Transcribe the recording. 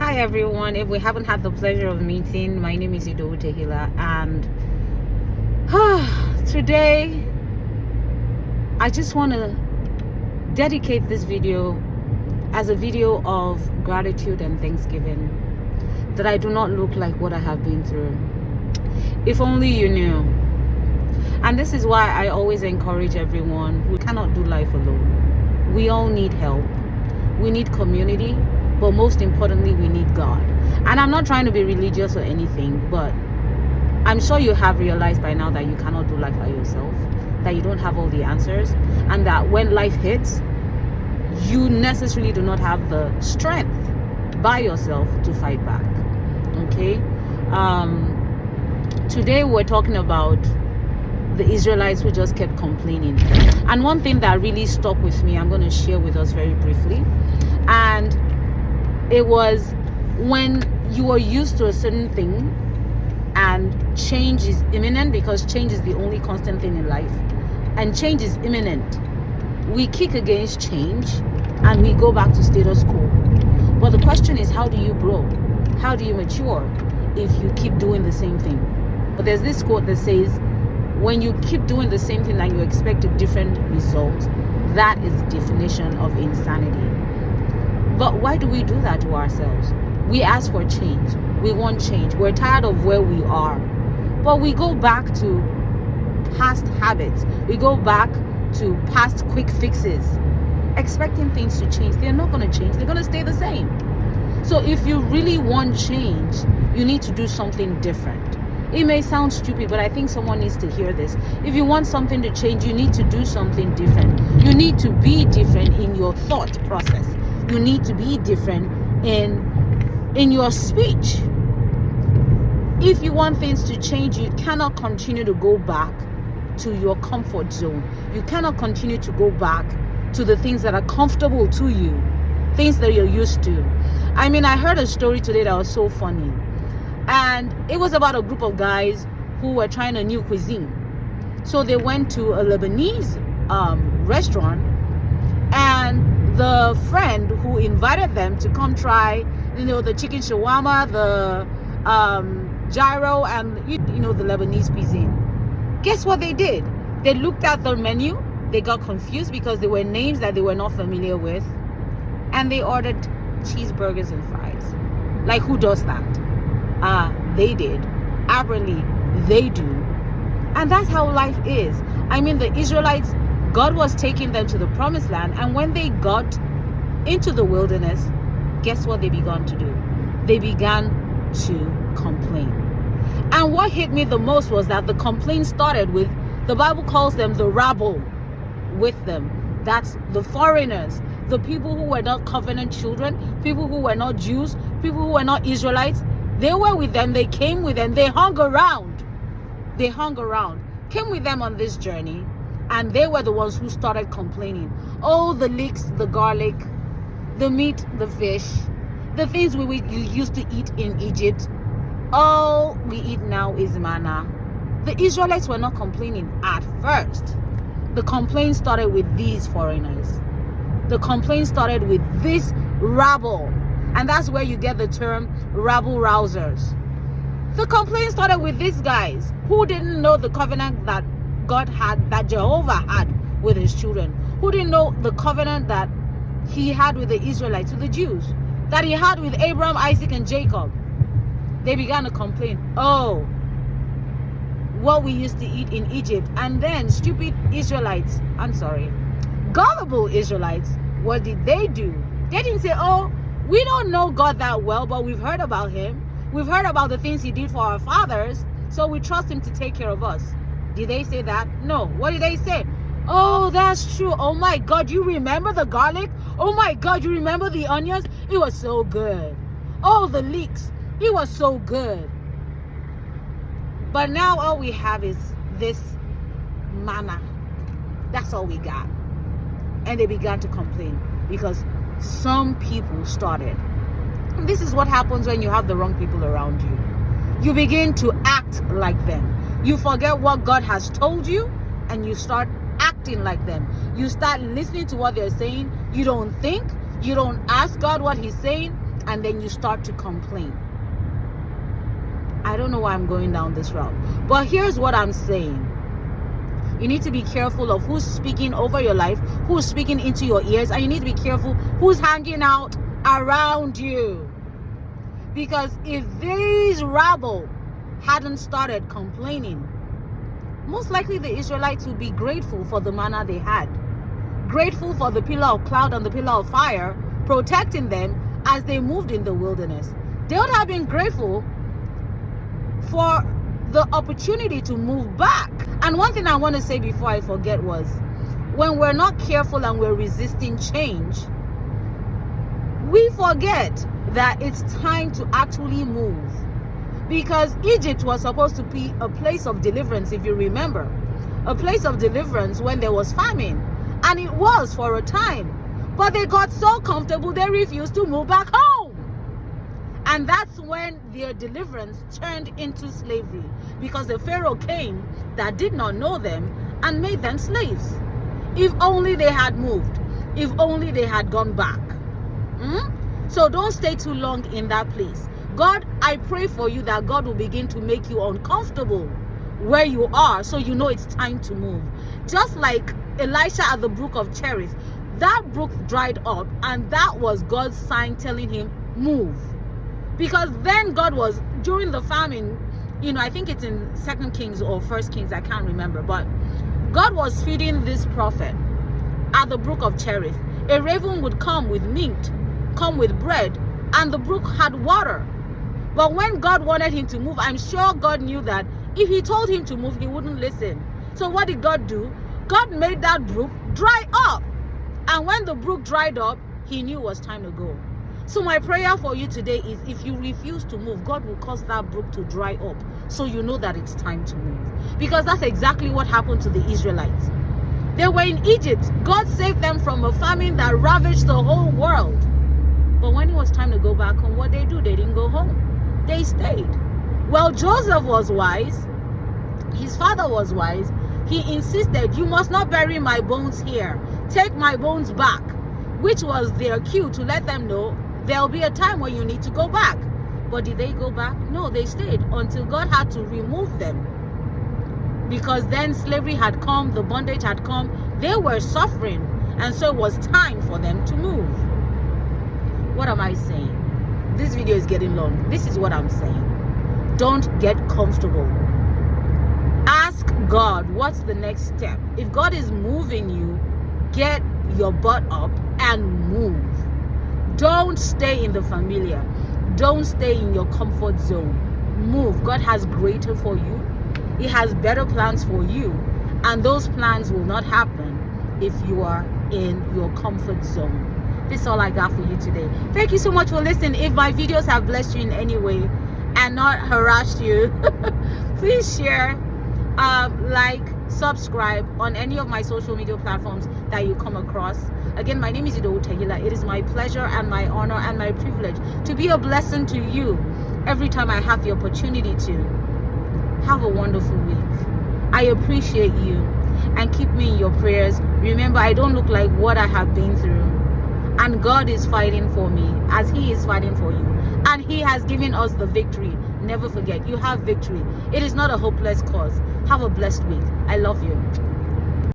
Hi everyone, if we haven't had the pleasure of meeting, my name is Ido Tehila, and today I just want to dedicate this video as a video of gratitude and thanksgiving that I do not look like what I have been through. If only you knew. And this is why I always encourage everyone who cannot do life alone. We all need help. We need community. But most importantly, we need God. And I'm not trying to be religious or anything, but I'm sure you have realized by now that you cannot do life by yourself, that you don't have all the answers, and that when life hits, you necessarily do not have the strength by yourself to fight back. Okay? Today we're talking about the Israelites who just kept complaining. And one thing that really stuck with me, I'm going to share with us very briefly. And it was when you are used to a certain thing and change is imminent, because change is the only constant thing in life, and change is imminent. We kick against change and we go back to status quo. But the question is, how do you grow? How do you mature if you keep doing the same thing? But there's this quote that says, when you keep doing the same thing and you expect a different result, that is the definition of insanity. But why do we do that to ourselves? We ask for change. We want change. We're tired of where we are. But we go back to past habits. We go back to past quick fixes, expecting things to change. They're not going to change. They're going to stay the same. So if you really want change, you need to do something different. It may sound stupid, but I think someone needs to hear this. If you want something to change, you need to do something different. You need to be different in your thought process. You need to be different in your speech. If you want things to change, you cannot continue to go back to your comfort zone. You cannot continue to go back to the things that are comfortable to you, things that you're used to. I mean, I heard a story today that was so funny. And it was about a group of guys who were trying a new cuisine. So they went to a Lebanese restaurant, and the friend who invited them to come try, the chicken shawarma, the gyro, and the Lebanese cuisine. Guess what they did? They looked at the menu. They got confused because there were names that they were not familiar with, and they ordered cheeseburgers and fries. Like, who does that? They did. Apparently, they do. And that's how life is. I mean, the Israelites, God was taking them to the promised land, and when they got into the wilderness, guess what they began to do? They began to complain. And what hit me the most was that the complaint started with, the Bible calls them the rabble with them. That's the foreigners, the people who were not covenant children, people who were not Jews, people who were not Israelites. They were with them, they came with them, they hung around. They hung around, came with them on this journey, and they were the ones who started complaining. Oh, the leeks, the garlic, the meat, the fish, the things we used to eat in Egypt, all we eat now is manna. The Israelites were not complaining at first. The complaint started with these foreigners. The complaint started with this rabble. And that's where you get the term rabble rousers. The complaint started with these guys who didn't know the covenant that God had, that Jehovah had with his children, who didn't know the covenant that he had with the Israelites, with the Jews, that he had with Abraham, Isaac, and Jacob. They began to complain, oh, what we used to eat in Egypt. And then stupid Israelites, gullible Israelites, what did they do? They didn't say, oh, we don't know God that well, but we've heard about him. We've heard about the things he did for our fathers, so we trust him to take care of us. Did they say that? No. What did they say? Oh, that's true. Oh my God, you remember the garlic? Oh my God, you remember the onions? It was so good. Oh, the leeks. It was so good. But now all we have is this manna. That's all we got. And they began to complain because some people started. And this is what happens when you have the wrong people around you. You begin to act like them. You forget what God has told you and you start acting like them. You start listening to what they're saying. You don't think. You don't ask God what he's saying. and then you start to complain. I don't know why I'm going down this route, but here's what I'm saying. You need to be careful of who's speaking over your life, who's speaking into your ears, and you need to be careful who's hanging out around you. Because if these rabble hadn't started complaining, most likely the Israelites would be grateful for the manna they had, grateful for the pillar of cloud and the pillar of fire protecting them as they moved in the wilderness. They would have been grateful for the opportunity to move back. And one thing I want to say before I forget was, when we're not careful and we're resisting change, we forget that it's time to actually move. Because Egypt was supposed to be a place of deliverance, if you remember. A place of deliverance when there was famine. And it was for a time. But they got so comfortable, they refused to move back home. And that's when their deliverance turned into slavery. Because the Pharaoh came that did not know them and made them slaves. If only they had moved. If only they had gone back. So don't stay too long in that place. God, I pray for you that God will begin to make you uncomfortable where you are, so you know it's time to move. Just like Elisha at the brook of Cherith, that brook dried up, and that was God's sign telling him, move. Because then God was, during the famine, I think it's in 2 Kings or 1 Kings, I can't remember, but God was feeding this prophet at the brook of Cherith. A raven would come with meat, come with bread, and the brook had water. But when God wanted him to move, I'm sure God knew that if he told him to move, he wouldn't listen. So what did God do? God made that brook dry up. And when the brook dried up, he knew it was time to go. So my prayer for you today is, if you refuse to move, God will cause that brook to dry up, so you know that it's time to move. Because that's exactly what happened to the Israelites. They were in Egypt. God saved them from a famine that ravaged the whole world. But when it was time to go back home, what they do? They didn't go home. They stayed. Well, Joseph was wise. His father was wise. He insisted, you must not bury my bones here. Take my bones back, which was their cue to let them know there'll be a time when you need to go back. But did they go back? No, they stayed until God had to remove them. Because then slavery had come, the bondage had come, they were suffering, and so it was time for them to move. What am I saying? This video is getting long. This is what I'm saying. Don't get comfortable. Ask God, what's the next step? If God is moving you, get your butt up and move. Don't stay in the familiar. Don't stay in your comfort zone. Move. God has greater for you. He has better plans for you. And those plans will not happen if you are in your comfort zone. This is all I got for you today. Thank you so much for listening. If my videos have blessed you in any way and not harassed you, please share, like, subscribe on any of my social media platforms that you come across. Again, my name is Ido Tehila. It is my pleasure and my honor and my privilege to be a blessing to you every time I have the opportunity to. Have a wonderful week. I appreciate you, and keep me in your prayers. Remember, I don't look like what I have been through. And God is fighting for me as He is fighting for you. And He has given us the victory. Never forget, you have victory. It is not a hopeless cause. Have a blessed week. I love you.